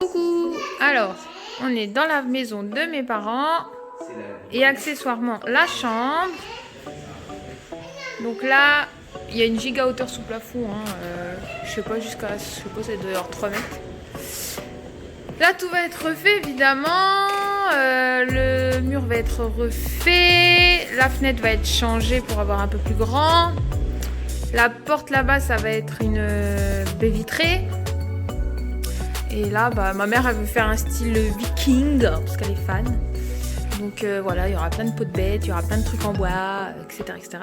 Coucou. Alors, on est dans la maison de mes parents et accessoirement la chambre. Donc là, il y a une giga hauteur sous plafond. Je sais pas ça doit y avoir 3 mètres. Là, tout va être refait évidemment. Le mur va être refait. La fenêtre va être changée pour avoir un peu plus grand. La porte là-bas, ça va être une baie vitrée. Et là, ma mère, elle veut faire un style viking, parce qu'elle est fan. Donc voilà, il y aura plein de pots de bêtes, il y aura plein de trucs en bois, etc. etc.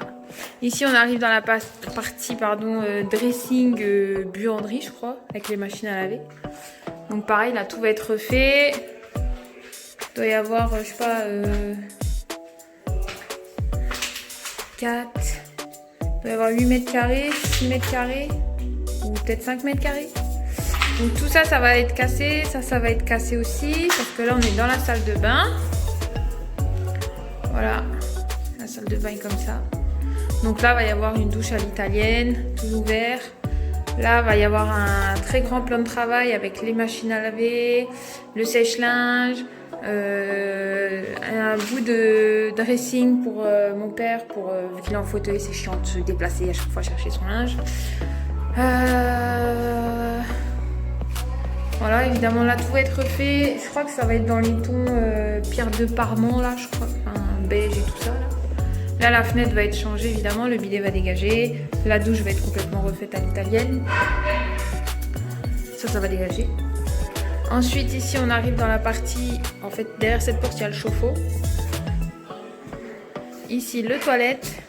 Ici, on arrive dans la partie dressing buanderie, je crois, avec les machines à laver. Donc pareil, là, tout va être refait. Il doit y avoir, je sais pas, 4... Il doit y avoir 8 mètres carrés, 6 mètres carrés, ou peut-être 5 mètres carrés. Donc tout ça, ça va être cassé. Ça va être cassé aussi. Parce que là, on est dans la salle de bain. Voilà. La salle de bain est comme ça. Donc là, il va y avoir une douche à l'italienne, tout ouvert. Là, il va y avoir un très grand plan de travail avec les machines à laver, le sèche-linge, un bout de dressing pour mon père, vu qu'il est en fauteuil, c'est chiant de se déplacer à chaque fois chercher son linge. Voilà, évidemment là tout va être refait. Je crois que ça va être dans les tons pierre de Parement là, je crois, enfin beige et tout ça là. Là la fenêtre va être changée évidemment, le bidet va dégager, la douche va être complètement refaite à l'italienne. Ça va dégager. Ensuite ici on arrive dans la partie, en fait derrière cette porte il y a le chauffe-eau. Ici le toilette.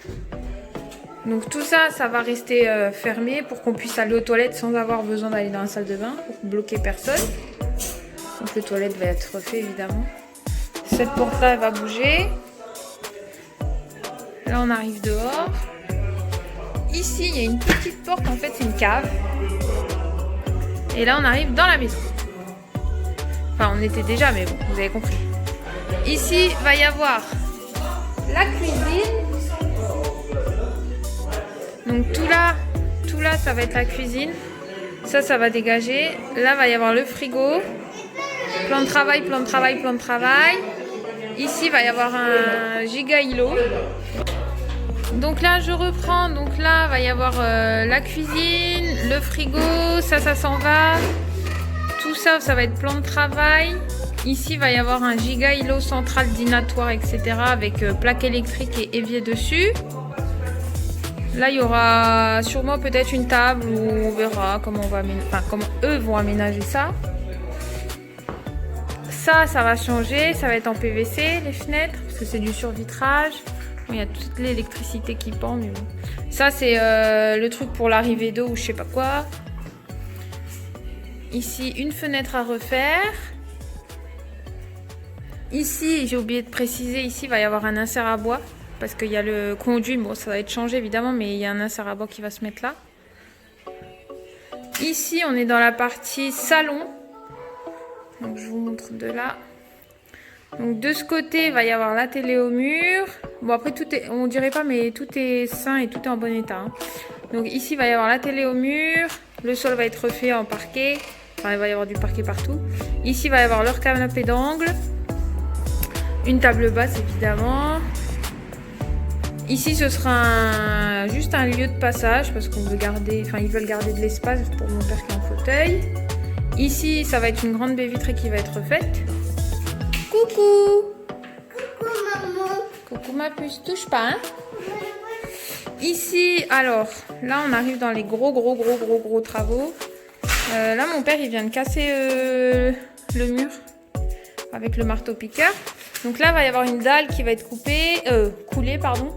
Donc tout ça, ça va rester fermé pour qu'on puisse aller aux toilettes sans avoir besoin d'aller dans la salle de bain pour bloquer personne. Donc le toilette va être refait évidemment. Cette porte-là, elle va bouger. Là, on arrive dehors. Ici, il y a une petite porte, en fait, c'est une cave. Et là, on arrive dans la maison. Enfin, on était déjà, mais bon, vous avez compris. Ici, va y avoir la cuisine. Donc tout là, ça va être la cuisine. Ça va dégager. Là, va y avoir le frigo. Plan de travail, plan de travail, plan de travail. Ici, va y avoir un giga îlot. Donc là, je reprends. Donc là, va y avoir la cuisine, le frigo. Ça s'en va. Tout ça, ça va être plan de travail. Ici, va y avoir un giga îlot central dînatoire, etc. avec plaque électrique et évier dessus. Là, il y aura sûrement peut-être une table où on verra comment comment eux vont aménager ça. Ça va changer. Ça va être en PVC, les fenêtres, parce que c'est du survitrage. Bon, il y a toute l'électricité qui pend, mais bon. Ça, c'est le truc pour l'arrivée d'eau ou je sais pas quoi. Ici, une fenêtre à refaire. Ici, j'ai oublié de préciser, ici, il va y avoir un insert à bois. Parce qu'il y a le conduit, bon ça va être changé évidemment, mais il y a un insert à bois qui va se mettre là. Ici on est dans la partie salon. Donc je vous montre de là. Donc de ce côté il va y avoir la télé au mur. Bon après tout est, on dirait pas mais tout est sain et tout est en bon état. Donc ici il va y avoir la télé au mur. Le sol va être refait en parquet. Enfin il va y avoir du parquet partout. Ici il va y avoir leur canapé d'angle. Une table basse évidemment. Ici, ce sera juste un lieu de passage parce qu'on veut garder, ils veulent garder de l'espace pour mon père qui est en fauteuil. Ici, ça va être une grande baie vitrée qui va être refaite. Coucou! Coucou maman! Coucou ma puce, touche pas, hein? Ici, alors, là, on arrive dans les gros travaux. Là, mon père, il vient de casser le mur avec le marteau-piqueur. Donc là, il va y avoir une dalle qui va être coulée, pardon.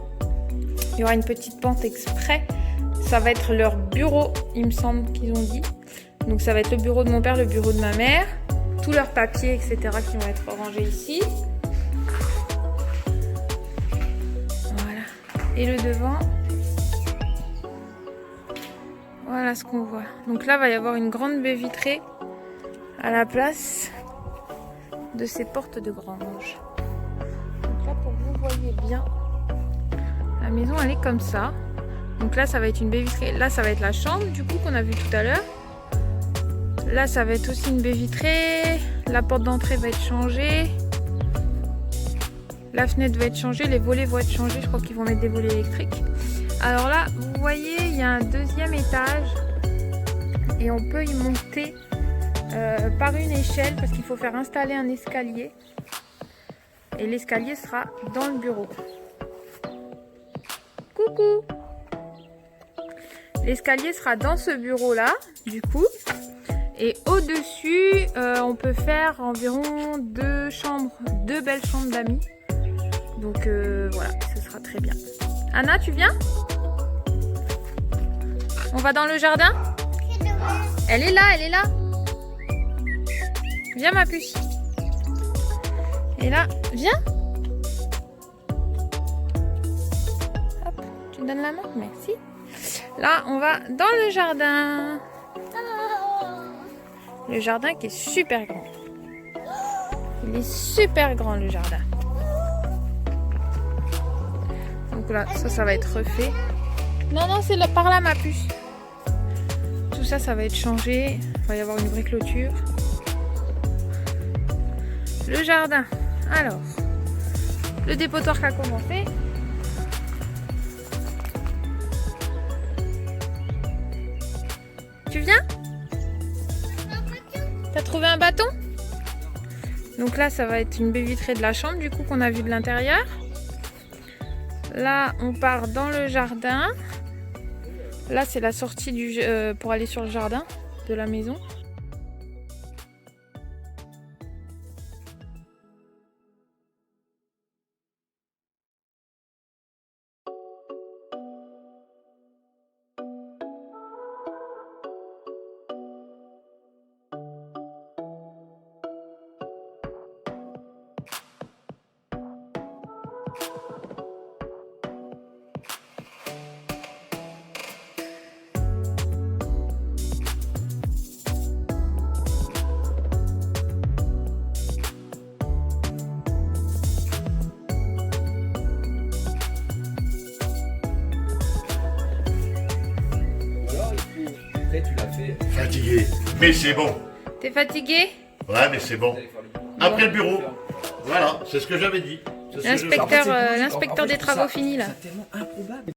Il y aura une petite pente exprès. Ça va être leur bureau, il me semble qu'ils ont dit. Donc ça va être le bureau de mon père, le bureau de ma mère. Tous leurs papiers, etc. qui vont être rangés ici. Voilà. Et le devant. Voilà ce qu'on voit. Donc là, il va y avoir une grande baie vitrée à la place de ces portes de grange. Donc là, pour que vous voyez bien, la maison elle est comme ça. Donc là ça va être une baie vitrée. Là ça va être la chambre du coup qu'on a vu tout à l'heure. Là, ça va être aussi une baie vitrée. La porte d'entrée va être changée. La fenêtre va être changée. Les volets vont être changés. Je crois qu'ils vont mettre des volets électriques. Alors là, vous voyez, il y a un deuxième étage. Et on peut y monter par une échelle parce qu'il faut faire installer un escalier. Et l'escalier sera dans le bureau. Coucou! L'escalier sera dans ce bureau-là, du coup. Et au-dessus, on peut faire environ deux belles chambres d'amis. Donc voilà, ce sera très bien. Anna, tu viens? On va dans le jardin? Elle est là, elle est là. Viens ma puce. Et là, viens. Hop, tu me donnes la main? Merci. Là, on va dans le jardin. Le jardin qui est super grand. Il est super grand le jardin. Donc là, ça va être refait. Non, non, c'est par là ma puce. Tout ça, ça va être changé. Il va y avoir une vraie clôture. Le jardin. Alors, le dépotoir qui a commencé. Tu viens? T'as trouvé un bâton? Donc là, ça va être une baie vitrée de la chambre, du coup, qu'on a vu de l'intérieur. Là, on part dans le jardin. Là, c'est la sortie pour aller sur le jardin de la maison. Tu l'as fait. Fatigué, mais c'est bon. T'es fatigué? Ouais, mais c'est bon. Après le bureau. Voilà, c'est ce que j'avais dit. L'inspecteur des travaux finis là. C'est tellement improbable.